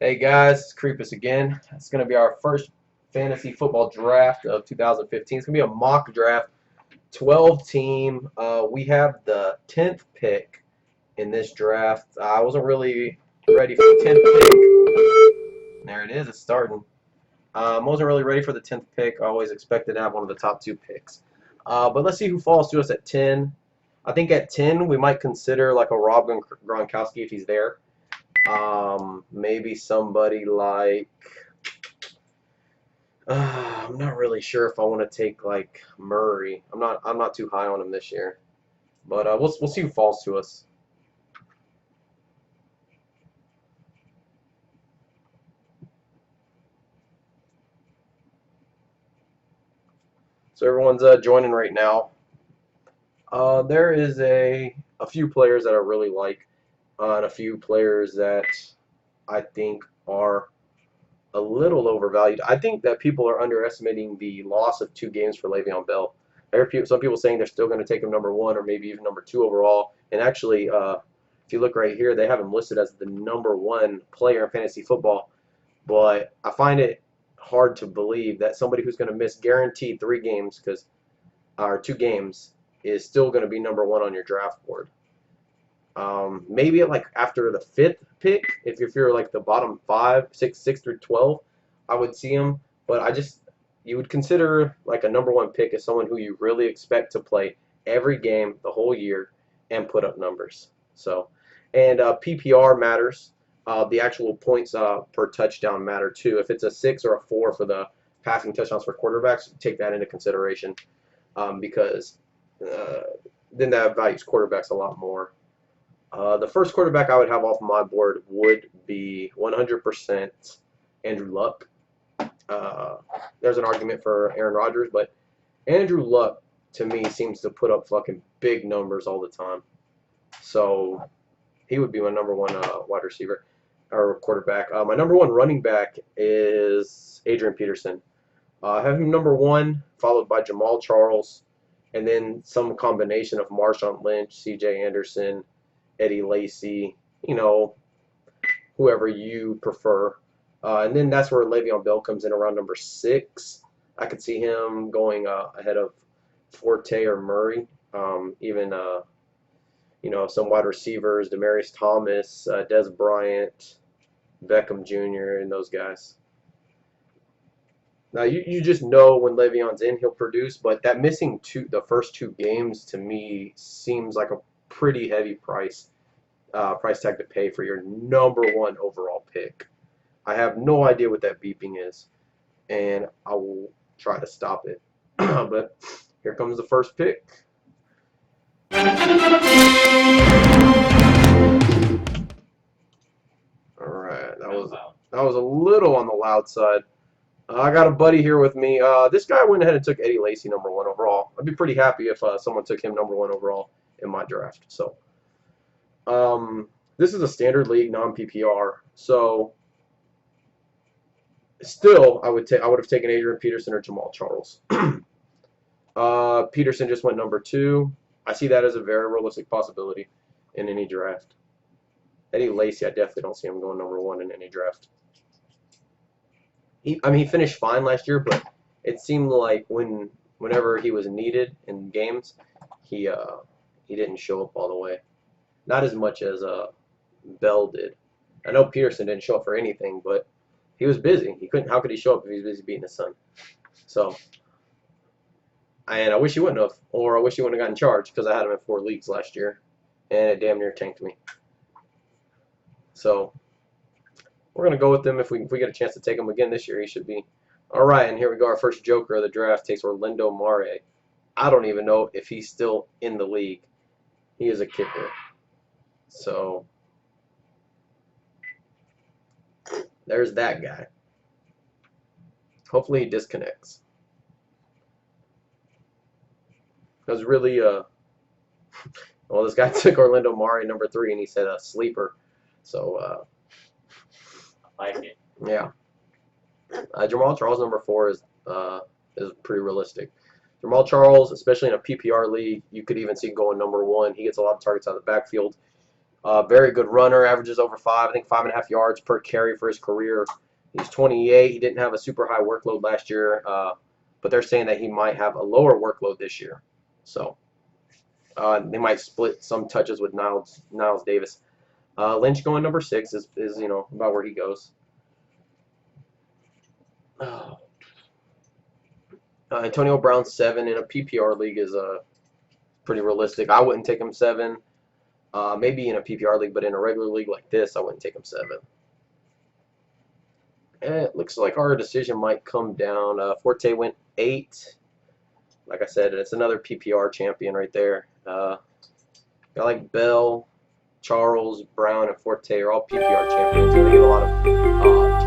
Hey guys, it's Creepus again. It's going to be our first fantasy football draft of 2015. It's going to be a mock draft, 12 team. We have the 10th pick in this draft. I wasn't really ready for the 10th pick. There it is, it's starting. I wasn't really ready for the 10th pick. I always expected to have one of the top two picks. But let's see who falls to us at 10. I think at 10 we might consider like a Rob Gronkowski if he's there. Maybe somebody like I'm not really sure if I want to take like Murray. I'm not too high on him this year, but we'll see who falls to us. So everyone's joining right now. There is a few players that I really like, and a few players that I think are a little overvalued. I think that people are underestimating the loss of 2 games for Le'Veon Bell. I hear some people saying they're still going to take him number 1 or maybe even number 2 overall. And actually, if you look right here, they have him listed as the number 1 player in fantasy football. But I find it hard to believe that somebody who's going to miss guaranteed 3 games or 2 games is still going to be number 1 on your draft board. Maybe like after the 5th pick, if you're like the bottom 6 through 12, I would see him. But you would consider like a number 1 pick as someone who you really expect to play every game the whole year and put up numbers. So, and PPR matters. The actual points per touchdown matter too. If it's a 6 or a 4 for the passing touchdowns for quarterbacks, take that into consideration because then that values quarterbacks a lot more. The first quarterback I would have off my board would be 100% Andrew Luck. There's an argument for Aaron Rodgers, but Andrew Luck to me seems to put up fucking big numbers all the time. So he would be my number 1 wide receiver or quarterback. My number 1 running back is Adrian Peterson. I have him number 1, followed by Jamal Charles, and then some combination of Marshawn Lynch, C.J. Anderson, Eddie Lacy, whoever you prefer. And then that's where Le'Veon Bell comes in around number 6. I could see him going ahead of Forte or Murray. Even some wide receivers, Demaryius Thomas, Des Bryant, Beckham Jr., and those guys. Now you just know when Le'Veon's in, he'll produce, but that missing the first 2 games to me seems like a pretty heavy price tag to pay for your number 1 overall pick. I have no idea what that beeping is, and I will try to stop it. But here comes the first pick. All right, that was a little on the loud side. I got a buddy here with me. This guy went ahead and took Eddie Lacy number 1 overall. I'd be pretty happy if someone took him number 1 overall in my draft. So, this is a standard league, non-PPR. So, still, I would have taken Adrian Peterson or Jamal Charles. Peterson just went number 2. I see that as a very realistic possibility in any draft. Eddie Lacy, I definitely don't see him going number 1 in any draft. He finished fine last year, but it seemed like whenever he was needed in games, he didn't show up all the way. Not as much as Bell did. I know Peterson didn't show up for anything, but he was busy. How could he show up if he was busy beating his son? So, and I wish he wouldn't have, or I wish he wouldn't have gotten charged because I had him in 4 leagues last year, and it damn near tanked me. So, we're going to go with him. If we get a chance to take him again this year, he should be. All right, and here we go. Our first joker of the draft takes Orlando Mare. I don't even know if he's still in the league. He is a kicker. So, there's that guy. Hopefully he disconnects. Because really, well, this guy took Orlando Mare number 3, and he said a sleeper. So, I like it. Yeah. Jamal Charles number 4 is pretty realistic. Jamal Charles, especially in a PPR league, you could even see going number 1. He gets a lot of targets out of the backfield. Very good runner, averages over 5, I think 5.5 yards per carry for his career. He's 28. He didn't have a super high workload last year, but they're saying that he might have a lower workload this year. So they might split some touches with Niles Davis. Lynch going number 6 is about where he goes. Antonio Brown 7 in a PPR league is pretty realistic. I wouldn't take him 7. Maybe in a PPR league, but in a regular league like this, I wouldn't take him 7. And it looks like our decision might come down. Forte went 8. Like I said, it's another PPR champion right there. I like Bell, Charles, Brown, and Forte are all PPR champions. They get a lot of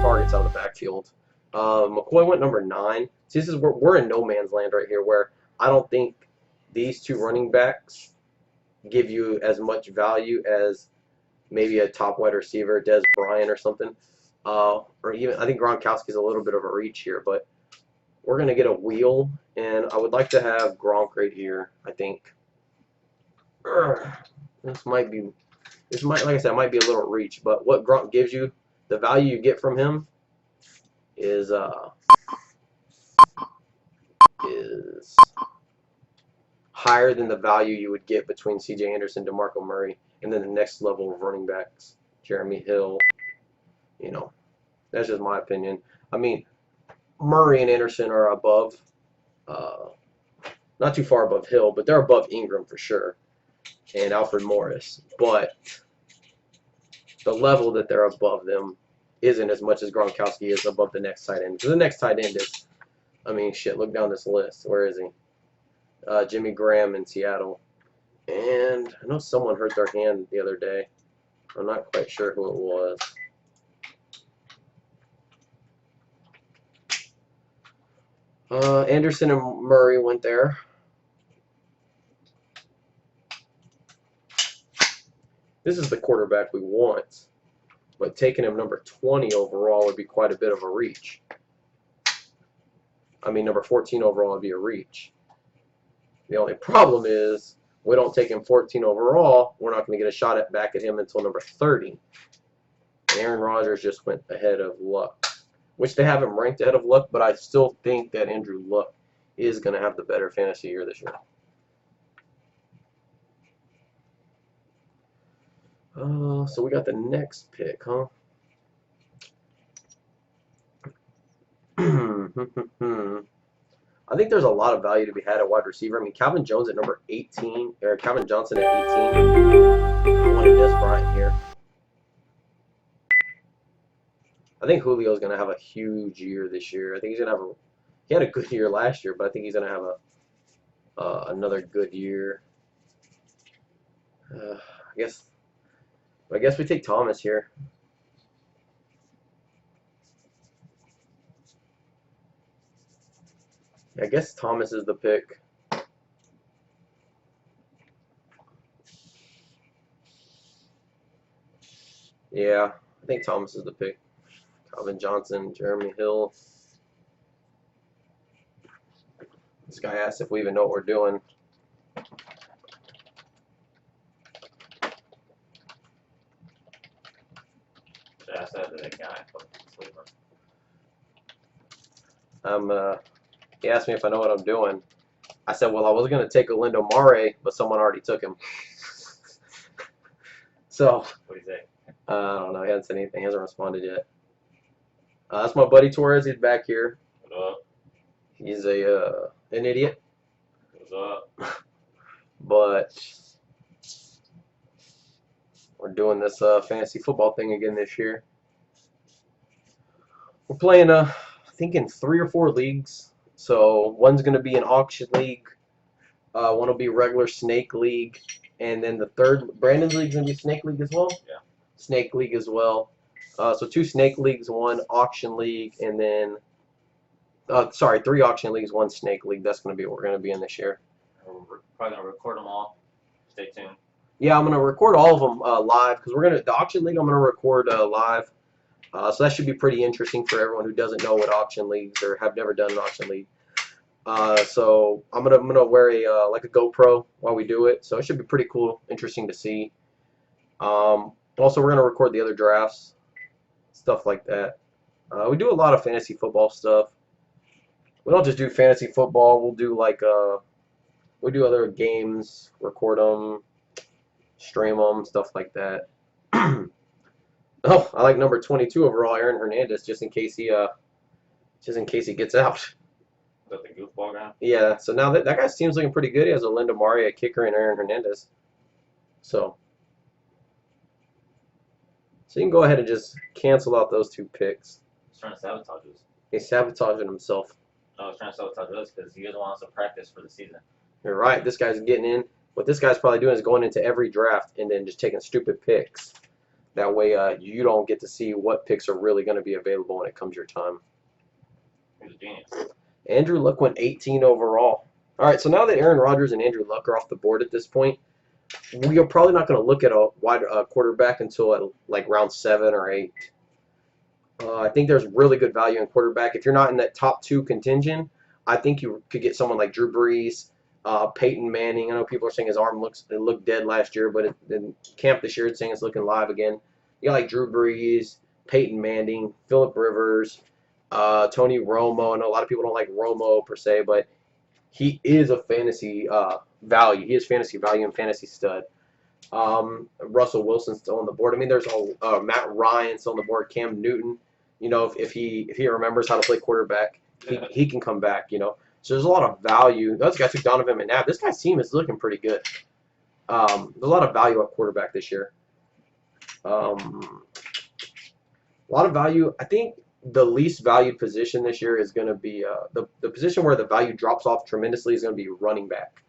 targets out of the backfield. McCoy went number 9. See, this is we're in no man's land right here, where I don't think these two running backs give you as much value as maybe a top wide receiver, Des Bryant or something. Or even, I think Gronkowski's a little bit of a reach here, but we're going to get a wheel, and I would like to have Gronk right here, I think. This might, like I said, might be a little reach, but what Gronk gives you, the value you get from him is higher than the value you would get between C.J. Anderson, DeMarco Murray, and then the next level of running backs, Jeremy Hill. That's just my opinion. I mean, Murray and Anderson are above, not too far above Hill, but they're above Ingram for sure, and Alfred Morris. But the level that they're above them isn't as much as Gronkowski is above the next tight end. Because the next tight end is, I mean, shit, look down this list. Where is he? Jimmy Graham in Seattle. And I know someone hurt their hand the other day. I'm not quite sure who it was. Anderson and Murray went there. This is the quarterback we want, but taking him number 20 overall would be quite a bit of a reach. I mean, number 14 overall would be a reach. The only problem is we don't take him 14 overall, we're not going to get a shot back at him until number 30. And Aaron Rodgers just went ahead of Luck, which they have him ranked ahead of Luck, but I still think that Andrew Luck is going to have the better fantasy year this year. So we got the next pick, huh? I think there's a lot of value to be had at wide receiver. I mean, Calvin Jones at number 18, or Calvin Johnson at 18. I wanted Des Bryant here. I think Julio's going to have a huge year this year. I think he's going to have he had a good year last year, but I think he's going to have another good year. I guess we take Thomas here. I guess Thomas is the pick. Yeah, I think Thomas is the pick. Calvin Johnson, Jeremy Hill. This guy asked if we even know what we're doing. I said to that guy, sleeper. He asked me if I know what I'm doing. I said, well, I was going to take Olindo Mare, but someone already took him. So, What do you say? I don't know. He hasn't said anything. He hasn't responded yet. That's my buddy Torres. He's back here. What up? He's an idiot. What's up? But we're doing this fantasy football thing again this year. We're playing, I think, in 3 or 4 leagues. So one's going to be an auction league. One will be regular snake league. And then the third, Brandon's league is going to be snake league as well? Yeah. Snake league as well. So 2 snake leagues, 1 auction league, and then, 3 auction leagues, 1 snake league. That's going to be what we're going to be in this year. We're probably going to record them all. Stay tuned. Yeah, I'm going to record all of them live, because the auction league I'm going to record live. So that should be pretty interesting for everyone who doesn't know what auction leagues or have never done an auction league. So I'm gonna wear like a GoPro while we do it. So it should be pretty cool, interesting to see. Also, we're gonna record the other drafts, stuff like that. We do a lot of fantasy football stuff. We don't just do fantasy football. We'll do like we do other games, record them, stream them, stuff like that. Oh, I like number 22 overall, Aaron Hernandez, just in case he gets out. Is that the goofball guy? Yeah. So now that guy's team's looking pretty good. He has a Linda Mari, a kicker, and Aaron Hernandez. So you can go ahead and just cancel out those 2 picks. He's trying to sabotage us. He's sabotaging himself. No, he's trying to sabotage us because he doesn't want us to practice for the season. You're right. This guy's getting in. What this guy's probably doing is going into every draft and then just taking stupid picks. That way, you don't get to see what picks are really going to be available when it comes your time. He's a genius. Andrew Luck went 18 overall. All right, so now that Aaron Rodgers and Andrew Luck are off the board at this point, we are probably not going to look at a wide quarterback until at like round 7 or 8. I think there's really good value in quarterback. If you're not in that top 2 contingent, I think you could get someone like Drew Brees, Peyton Manning. I know people are saying his arm looked dead last year, but in camp this year it's saying it's looking live again. You got like Drew Brees, Peyton Manning, Phillip Rivers, Tony Romo. I know a lot of people don't like Romo per se, but he is a fantasy value. He is fantasy value and fantasy stud. Russell Wilson's still on the board. I mean, there's Matt Ryan still on the board. Cam Newton. You know, if he remembers how to play quarterback, he can come back. You know, so there's a lot of value. Those guys took Donovan McNabb. This guy's team is looking pretty good. There's a lot of value at quarterback this year. A lot of value. I think the least valued position this year is going to be the position where the value drops off tremendously is going to be running back,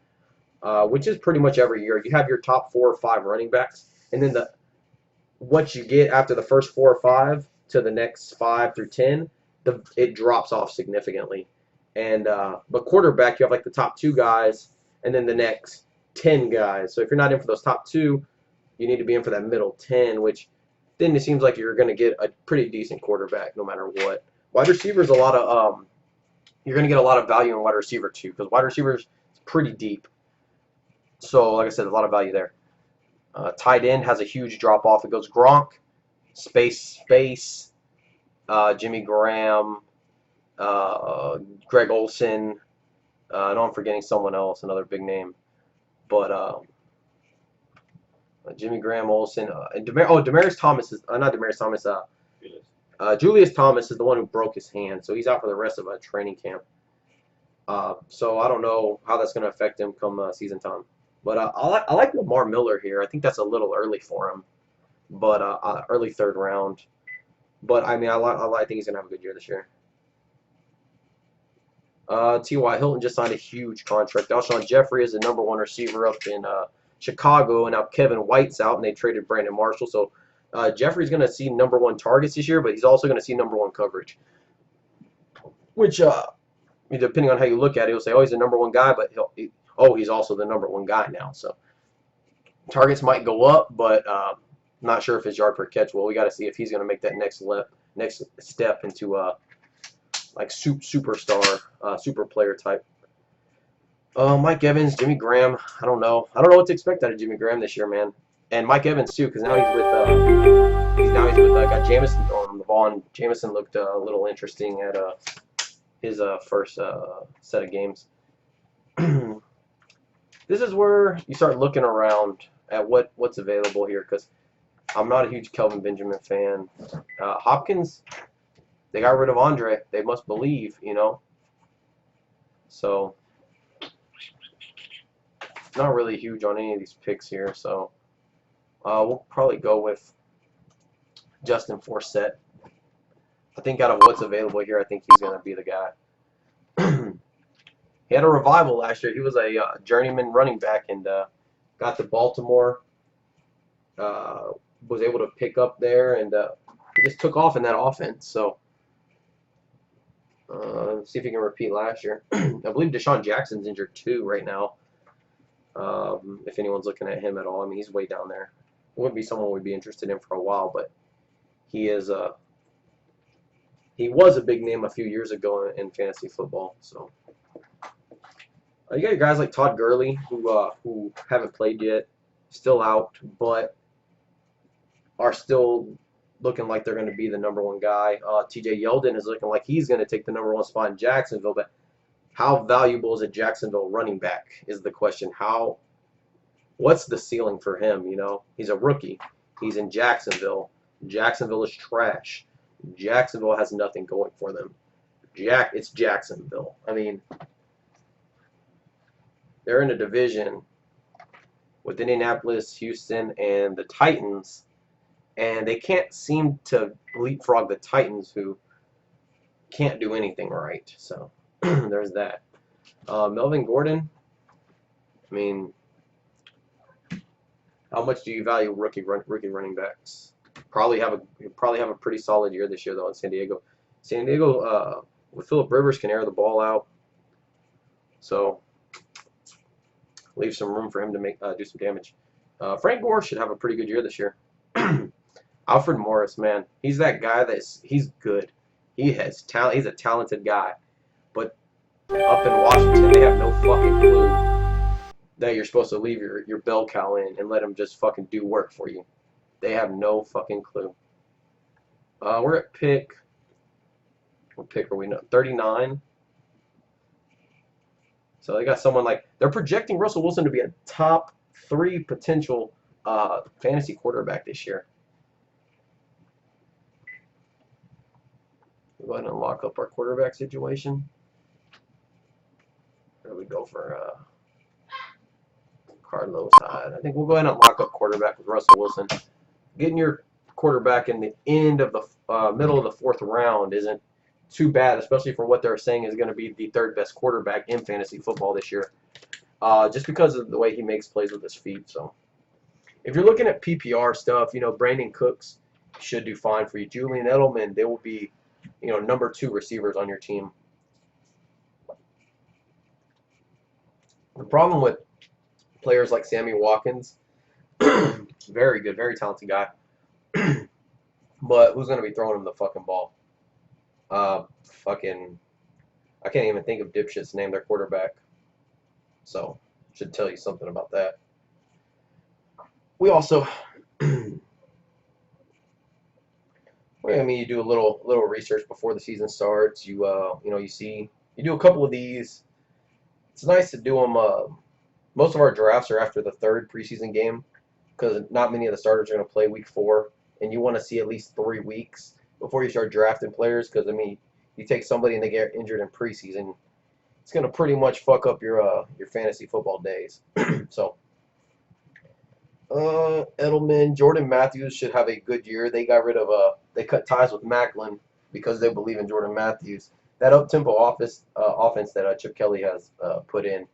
which is pretty much every year. You have your top 4 or 5 running backs, and then what you get after the first 4 or 5 to the next 5 through 10, it drops off significantly. And but quarterback, you have like the top 2 guys, and then the next 10 guys. So if you're not in for those top 2, you need to be in for that middle 10, which then it seems like you're going to get a pretty decent quarterback no matter what. Wide receivers, a lot of you're going to get a lot of value in wide receiver too, because wide receivers is pretty deep. So like I said, a lot of value there. Tight end has a huge drop off. It goes Gronk, space, Jimmy Graham, Greg Olsen. I know I'm forgetting someone else, another big name, but Jimmy Graham, Olsen, and Demaryius Thomas is not Demaryius Thomas. Julius Thomas is the one who broke his hand, so he's out for the rest of training camp. So I don't know how that's going to affect him come season time. But I like Lamar Miller here. I think that's a little early for him, but early 3rd round. But I mean, I think he's going to have a good year this year. T.Y. Hilton just signed a huge contract. Alshon Jeffrey is the #1 receiver up in Chicago, and now Kevin White's out, and they traded Brandon Marshall. So Jeffrey's going to see #1 targets this year, but he's also going to see #1 coverage. Which, depending on how you look at it, you'll say, oh, he's the #1 guy, but he's also the #1 guy now. So targets might go up, but not sure if his yard per catch will. We got to see if he's going to make that next step into like superstar, super player type. Mike Evans, Jimmy Graham. I don't know what to expect out of Jimmy Graham this year, man. And Mike Evans too, because now he's with got Jameson on the ball, and Jameson looked a little interesting at his first set of games. This is where you start looking around at what's available here, because I'm not a huge Kelvin Benjamin fan. Hopkins, they got rid of Andre. They must believe, you know. So not really huge on any of these picks here. So we'll probably go with Justin Forsett. I think out of what's available here, I think he's going to be the guy. He had a revival last year. He was a journeyman running back and got to Baltimore. Was able to pick up there, and he just took off in that offense. So let's see if he can repeat last year. I believe Deshaun Jackson's injured too right now. If anyone's looking at him at all, I mean, he's way down there. Wouldn't be someone we'd be interested in for a while, but he is he was a big name a few years ago in fantasy football. So you got your guys like Todd Gurley who haven't played yet, still out, but are still looking like they're going to be the number one guy. TJ Yeldon is looking like he's going to take the number one spot in Jacksonville. But how valuable is a Jacksonville running back is the question. What's the ceiling for him? You know, he's a rookie. He's in Jacksonville. Jacksonville is trash. Jacksonville has nothing going for them. It's Jacksonville. I mean, they're in a division with Indianapolis, Houston, and the Titans, and they can't seem to leapfrog the Titans, who can't do anything right. So there's that. Melvin Gordon. I mean, how much do you value rookie running backs? Probably have a pretty solid year this year though in San Diego. San Diego with Phillip Rivers can air the ball out, so leave some room for him to do some damage. Frank Gore should have a pretty good year this year. Alfred Morris, man, he's that guy he's good. He has talent. He's a talented guy, but up in Washington, they have no fucking clue that you're supposed to leave your bell cow in and let him just fucking do work for you. They have no fucking clue. We're at pick. What pick are we? 39. So they got someone like they're projecting Russell Wilson to be a top 3 potential fantasy quarterback this year. We'll go ahead and lock up our quarterback situation. There we go for Carlos Hyde. I think we'll go ahead and lock up quarterback with Russell Wilson. Getting your quarterback in the end of the middle of the 4th round isn't too bad, especially for what they're saying is going to be the 3rd best quarterback in fantasy football this year, just because of the way he makes plays with his feet. So if you're looking at PPR stuff, you know, Brandon Cooks should do fine for you. Julian Edelman, they will be, you know, number 2 receivers on your team. The problem with players like Sammy Watkins, very good, very talented guy, but who's going to be throwing him the fucking ball? I can't even think of dipshit's name, their quarterback. So, should tell you something about that. We also, you do a little research before the season starts. You do a couple of these. It's nice to do them. Most of our drafts are after the 3rd preseason game because not many of the starters are going to play week 4, and you want to see at least 3 weeks before you start drafting players. Because I mean, you take somebody and they get injured in preseason, it's going to pretty much fuck up your fantasy football days. So, Edelman, Jordan Matthews should have a good year. They got rid of they cut ties with Macklin because they believe in Jordan Matthews. That up-tempo offense that Chip Kelly has put in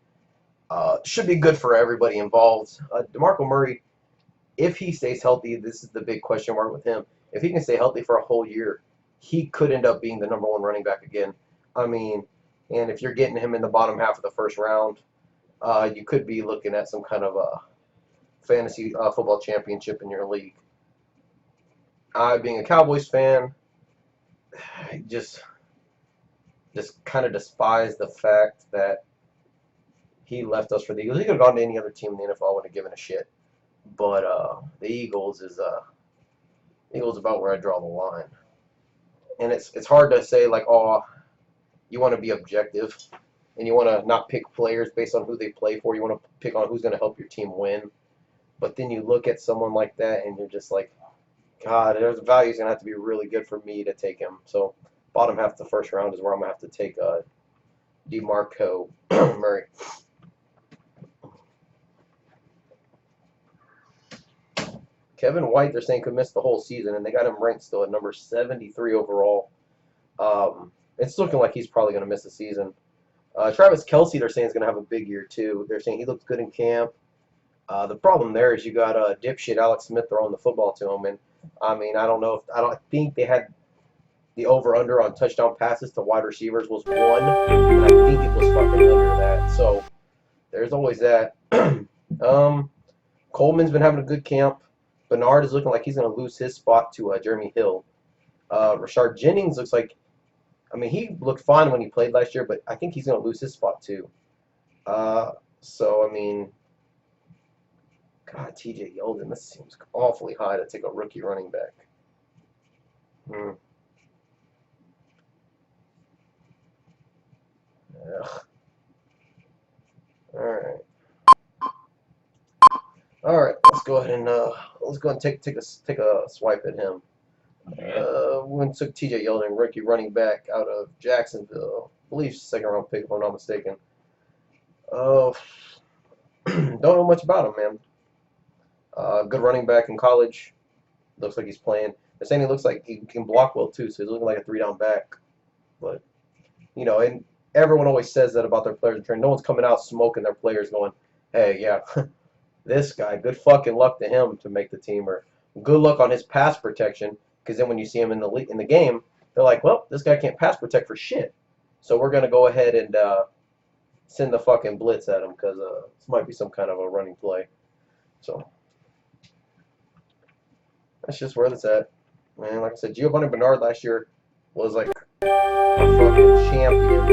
should be good for everybody involved. DeMarco Murray, if he stays healthy, this is the big question mark with him. If he can stay healthy for a whole year, he could end up being the number 1 running back again. I mean, and if you're getting him in the bottom half of the 1st round, you could be looking at some kind of a fantasy football championship in your league. Being a Cowboys fan, just kind of despise the fact that he left us for the Eagles. He could have gone to any other team in the NFL, wouldn't have given a shit. But the Eagles is about where I draw the line. And it's hard to say, like, oh, you want to be objective and you want to not pick players based on who they play for. You want to pick on who's going to help your team win. But then you look at someone like that and you're just like, God, there's value is going to have to be really good for me to take him. So bottom half of the 1st round is where I'm going to have to take DeMarco Murray. Kevin White, they're saying, could miss the whole season, and they got him ranked still at number 73 overall. It's looking like he's probably going to miss the season. Travis Kelce, they're saying, is going to have a big year, too. They're saying he looks good in camp. The problem there is you got dipshit Alex Smith throwing the football to him, and I mean, I don't think they had the over-under on touchdown passes to wide receivers was 1, and I think it was fucking under that. So there's always that. Coleman's been having a good camp. Bernard is looking like he's going to lose his spot to Jeremy Hill. Rashard Jennings looks like, I mean, he looked fine when he played last year, but I think he's going to lose his spot too. So, I mean, God, TJ Yeldon, this seems awfully high to take a rookie running back. Hmm. Ugh. All right. All right. Let's go and take a swipe at him. Yeah. We took TJ Yeldon, rookie running back out of Jacksonville. I believe second round pick, if I'm not mistaken. Oh, don't know much about him, man. Good running back in college. Looks like he's playing. They're saying he looks like he can block well too, so he's looking like a 3-down back. But and everyone always says that about their players in training. No one's coming out smoking their players, going, "Hey, yeah, this guy, good fucking luck to him to make the team," or "Good luck on his pass protection." Because then when you see him in the game, they're like, "Well, this guy can't pass protect for shit, so we're gonna go ahead and send the fucking blitz at him because this might be some kind of a running play." So that's just where it's at, man. Like I said, Giovanni Bernard last year was like a fucking champion,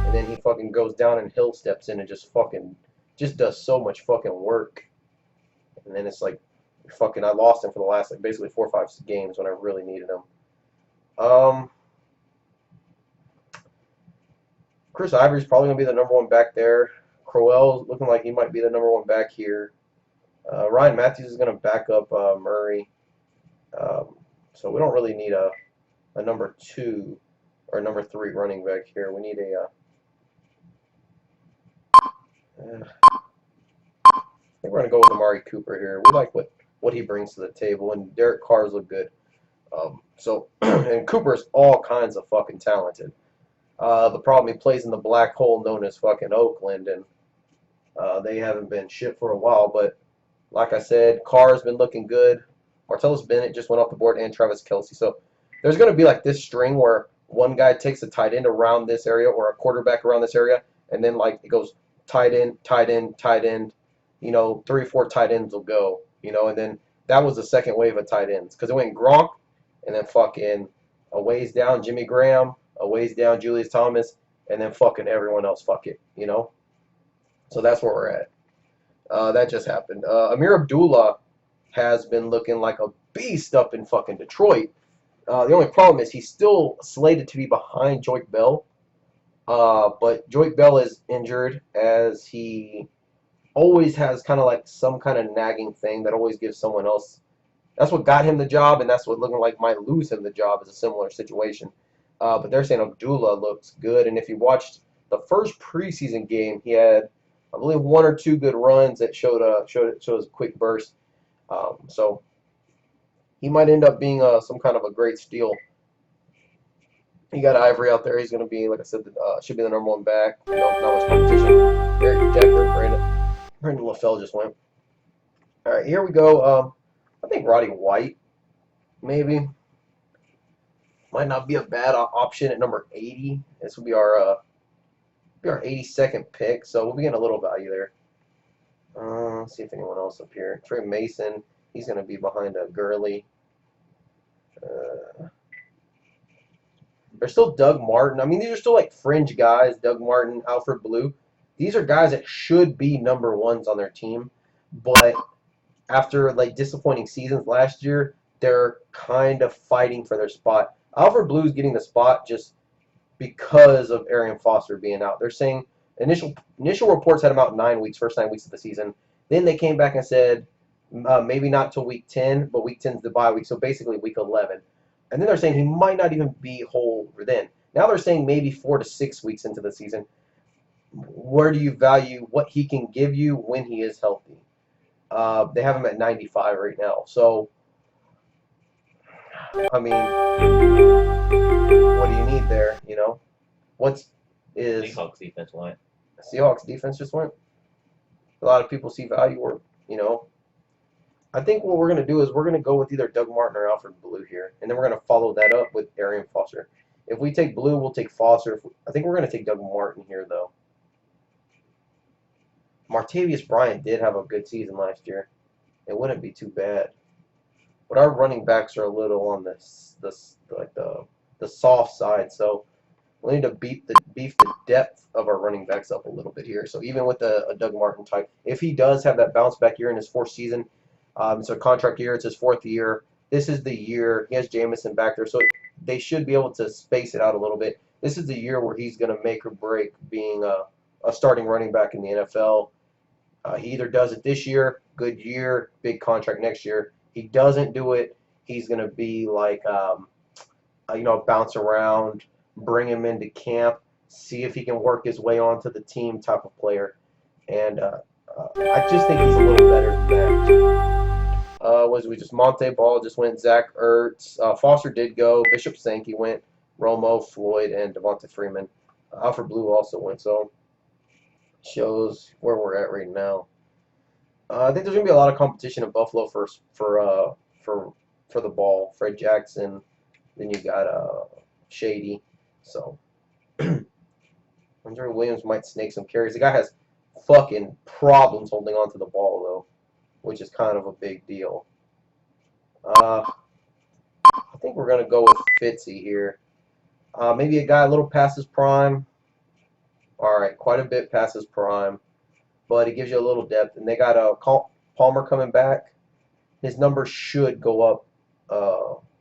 and then he fucking goes down and Hill steps in and just does so much fucking work, and then it's like fucking I lost him for the last like basically 4 or 5 games when I really needed him. Um, Chris Ivory's probably gonna be the number one back there. Crowell's looking like he might be the number one back here. Ryan Matthews is gonna back up Murray, so we don't really need a number 2 or number 3 running back here. We need I think we're gonna go with Amari Cooper here. We like what he brings to the table, and Derek Carr's look good. And Cooper's all kinds of fucking talented. The problem, he plays in the black hole known as fucking Oakland, and they haven't been shit for a while. But like I said, Carr's been looking good. Martellus Bennett just went off the board, and Travis Kelce. So there's going to be like this string where one guy takes a tight end around this area or a quarterback around this area, and then like it goes tight end, tight end, tight end. 3 or 4 tight ends will go. And then that was the second wave of tight ends because it went Gronk, and then fucking a ways down Jimmy Graham, a ways down Julius Thomas, and then fucking everyone else. Fuck it. So that's where we're at. That just happened. Amir Abdullah has been looking like a beast up in fucking Detroit. The only problem is he's still slated to be behind Joique Bell. But Joique Bell is injured, as he always has kind of like some kind of nagging thing that always gives someone else. That's what got him the job, and that's what looking like might lose him the job is a similar situation. But they're saying Abdullah looks good, and if you watched the first preseason game, he had, I believe, 1 or 2 good runs that showed a quick burst. So he might end up being some kind of a great steal. You got Ivory out there. He's going to be, like I said, should be the number 1 back. Not much competition. Eric Decker, Brandon LaFell just went. All right, here we go. I think Roddy White, maybe. Might not be a bad option at number 80. This will be our 82nd pick, so we'll be getting a little value there. Let's see if anyone else up here. Trey Mason, he's going to be behind Gurley. There's still Doug Martin. I mean, these are still like fringe guys. Doug Martin, Alfred Blue. These are guys that should be number 1s on their team, but after like disappointing seasons last year, they're kind of fighting for their spot. Alfred Blue's getting the spot just because of Arian Foster being out. They're saying initial reports had him out 9 weeks, first 9 weeks of the season. Then they came back and said maybe not till week 10, but week 10 is the bye week, so basically week 11. And then they're saying he might not even be whole then. Now they're saying maybe 4 to 6 weeks into the season. Where do you value what he can give you when he is healthy? They have him at 95 right now. So, I mean, what do you need there? Seahawks defense went. Seahawks defense just went. A lot of people see value, or I think what we're gonna do is we're gonna go with either Doug Martin or Alfred Blue here, and then we're gonna follow that up with Arian Foster. If we take Blue, we'll take Foster. I think we're gonna take Doug Martin here, though. Martavius Bryant did have a good season last year. It wouldn't be too bad. But our running backs are a little on the soft side, so We need to beef the depth of our running backs up a little bit here. So even with a Doug Martin type, if he does have that bounce back year in his fourth season, it's a contract year. It's his fourth year. This is the year. He has Jamison back there, so they should be able to space it out a little bit. This is the year where he's going to make or break being a starting running back in the NFL. He either does it this year, good year, big contract next year. He doesn't do it, he's going to be like, bounce around, bring him into camp, see if he can work his way onto the team type of player. And I just think he's a little better than that. Was we just Monte Ball just went, Zach Ertz, Foster did go, Bishop Sankey went, Romo, Floyd, and Devonta Freeman. Alfred Blue also went, so shows where we're at right now. I think there's gonna be a lot of competition in Buffalo for the ball. Fred Jackson, then you got Shady. So Andre Williams might snake some carries. The guy has fucking problems holding on to the ball though, which is kind of a big deal. I think we're gonna go with Fitzy here. Maybe a guy a little past his prime. All right, quite a bit past his prime, but he gives you a little depth. And they got Palmer coming back. His numbers should go up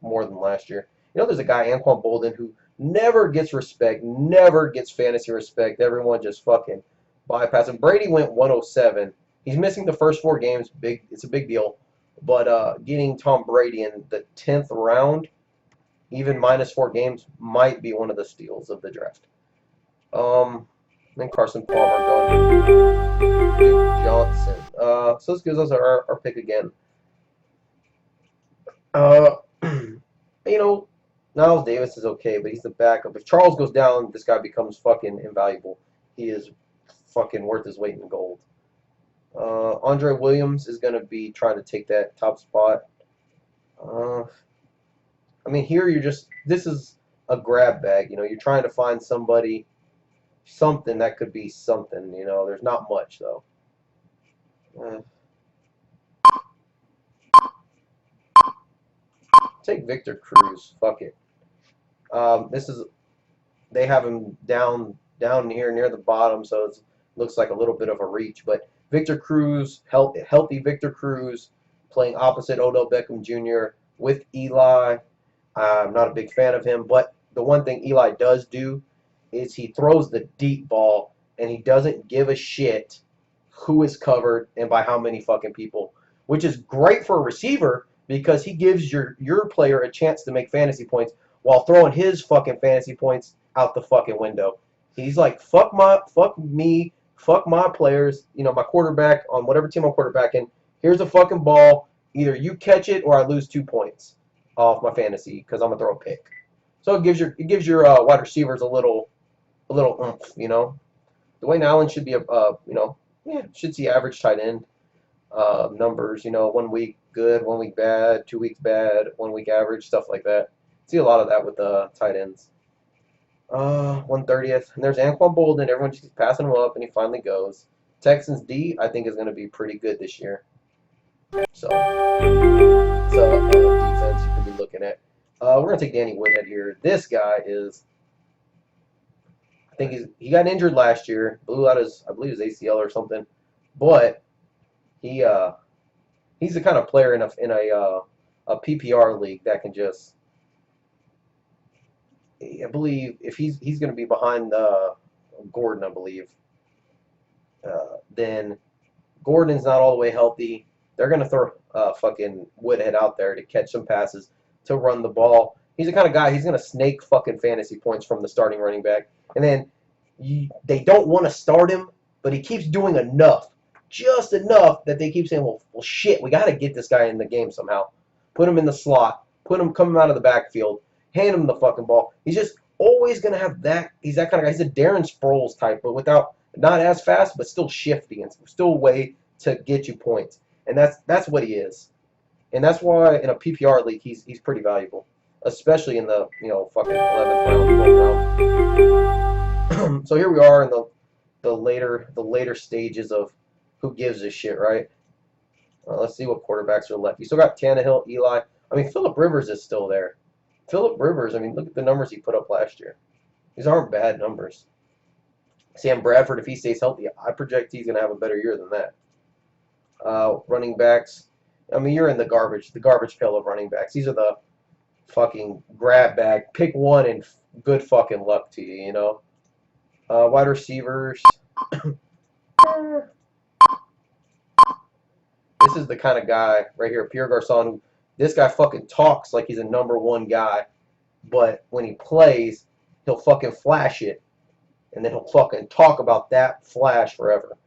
more than last year. You know, there's a guy, Anquan Bolden, who never gets respect, never gets fantasy respect. Everyone just fucking bypass him. Brady went 107. He's missing the first 4 games. It's a big deal. But getting Tom Brady in the 10th round, even minus 4 games, might be one of the steals of the draft. Then Carson Palmer going to Duke Johnson. So this gives us our pick again. Niles Davis is okay, but he's the backup. If Charles goes down, this guy becomes fucking invaluable. He is fucking worth his weight in gold. Andre Williams is going to be trying to take that top spot. Here this is a grab bag. You're trying to find something that could be something. There's not much, though. Take Victor Cruz. Fuck it. They have him down here near the bottom, so it looks like a little bit of a reach. But Victor Cruz, healthy Victor Cruz, playing opposite Odell Beckham Jr. with Eli. I'm not a big fan of him, but the one thing Eli does do is he throws the deep ball, and he doesn't give a shit who is covered and by how many fucking people, which is great for a receiver because he gives your player a chance to make fantasy points while throwing his fucking fantasy points out the fucking window. He's like, fuck me, fuck my players, my quarterback on whatever team I'm quarterbacking. Here's a fucking ball. Either you catch it or I lose 2 points off my fantasy because I'm gonna throw a pick. So it gives your wide receivers a little oomph. Dwayne Allen should be should see average tight end numbers. 1 week good, 1 week bad, 2 weeks bad, 1 week average, stuff like that. See a lot of that with tight ends. 130th, and there's Anquan Bolden. Everyone just keeps passing him up, and he finally goes. Texans D, I think, is going to be pretty good this year. So defense you could be looking at. We're going to take Danny Woodhead here. This guy is, I think he got injured last year, blew out his, I believe, his ACL or something, but he's the kind of player in a PPR league that can just, I believe, if he's going to be behind Gordon, I believe, then Gordon's not all the way healthy. They're going to throw fucking Woodhead out there to catch some passes, to run the ball. He's the kind of guy, he's going to snake fucking fantasy points from the starting running back. And then they don't want to start him, but he keeps doing enough, just enough that they keep saying, well shit, we got to get this guy in the game somehow. Put him in the slot, come him out of the backfield, hand him the fucking ball. He's just always going to have that. He's that kind of guy. He's a Darren Sproles type, but not as fast, but still shifty and still a way to get you points. And that's what he is. And that's why in a PPR league he's pretty valuable, especially in the fucking 11th round, 12th round. So here we are in the later stages of who gives a shit, right? Let's see what quarterbacks are left. You still got Tannehill, Eli. Philip Rivers is still there. Philip Rivers, look at the numbers he put up last year. These aren't bad numbers. Sam Bradford, if he stays healthy, I project he's going to have a better year than that. Running backs, I mean, you're in the garbage pail of running backs. These are the fucking grab bag. Pick one and good fucking luck to you, you know? Wide receivers. This is the kind of guy right here, Pierre Garçon, who this guy fucking talks like he's a #1 guy, but when he plays, he'll fucking flash it, and then he'll fucking talk about that flash forever.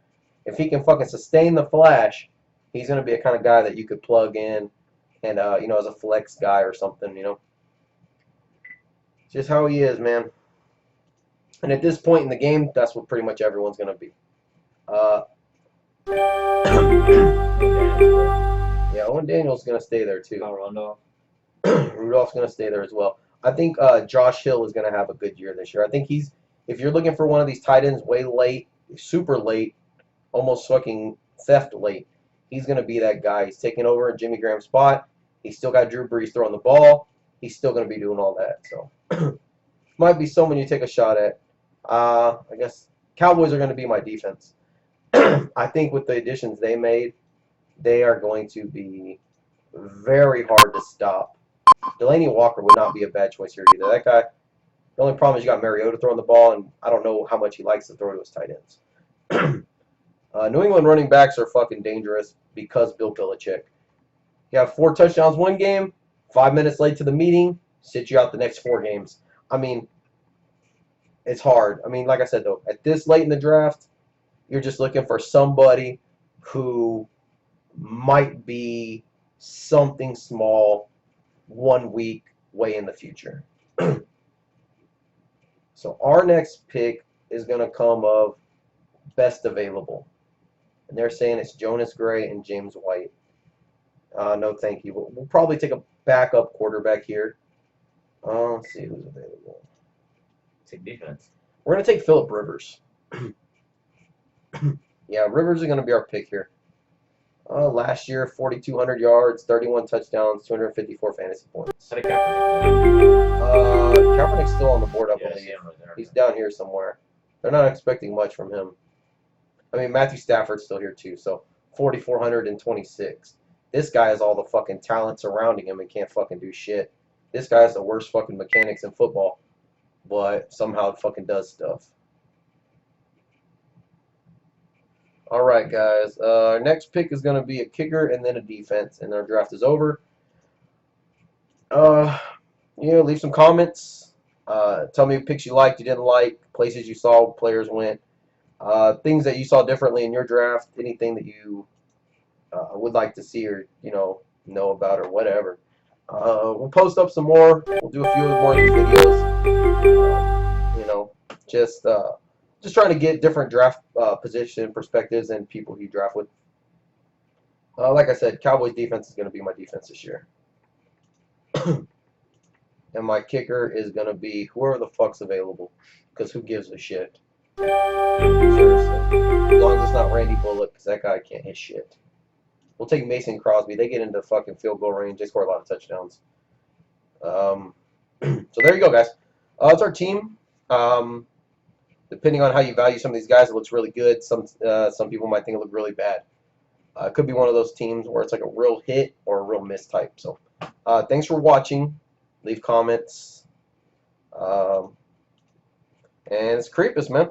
If he can fucking sustain the flash, he's going to be a kind of guy that you could plug in and, you know, as a flex guy or something, you know. It's just how he is, man. And at this point in the game, that's what pretty much everyone's going to be. Yeah, Owen Daniels going to stay there, too. Rudolph's going to stay there as well. I think Josh Hill is going to have a good year this year. I think he's, if you're looking for one of these tight ends way late, super late, almost fucking theft late, he's going to be that guy. He's taking over in Jimmy Graham's spot. He's still got Drew Brees throwing the ball. He's still going to be doing all that. So, might be someone you take a shot at. I guess Cowboys are going to be my defense. I think with the additions they made, they are going to be very hard to stop. Delaney Walker would not be a bad choice here either. That guy, the only problem is you got Mariota throwing the ball, and I don't know how much he likes to throw to his tight ends. New England running backs are fucking dangerous because Bill Belichick. You have 4 touchdowns one game, 5 minutes late to the meeting, sit you out the next 4 games. I mean, it's hard. I mean, like I said, though, at this late in the draft, you're just looking for somebody who might be something small 1 week way in the future. So our next pick is going to come of best available. And they're saying it's Jonas Gray and James White. No, thank you. We'll probably take a backup quarterback here. Let's see who's available. Take defense. We're going to take Phillip Rivers. Yeah, Rivers is going to be our pick here. Last year, 4,200 yards, 31 touchdowns, 254 fantasy points. How did Kaepernick Kaepernick's still on the board, I Yeah, believe. right He's down here somewhere. They're not expecting much from him. I mean, Matthew Stafford's still here too, so 4,426. This guy has all the fucking talent surrounding him and can't fucking do shit. This guy has the worst fucking mechanics in football, but somehow fucking does stuff. All right, guys. Our next pick is going to be a kicker and then a defense, and our draft is over. Leave some comments. Tell me picks you liked, you didn't like, places you saw players went, things that you saw differently in your draft, anything that you would like to see or know about or whatever. We'll post up some more. We'll do a few more of these videos. Just trying to get different draft position perspectives and people you draft with. Like I said, Cowboys defense is going to be my defense this year. And my kicker is going to be whoever the fuck's available. Because who gives a shit? Seriously. As long as it's not Randy Bullock, because that guy can't hit shit. We'll take Mason Crosby. They get into fucking field goal range. They score a lot of touchdowns. So there you go, guys. That's our team. Depending on how you value some of these guys, it looks really good. Some people might think it looked really bad. It could be one of those teams where it's like a real hit or a real miss type. So thanks for watching. Leave comments. And it's Creepus, man.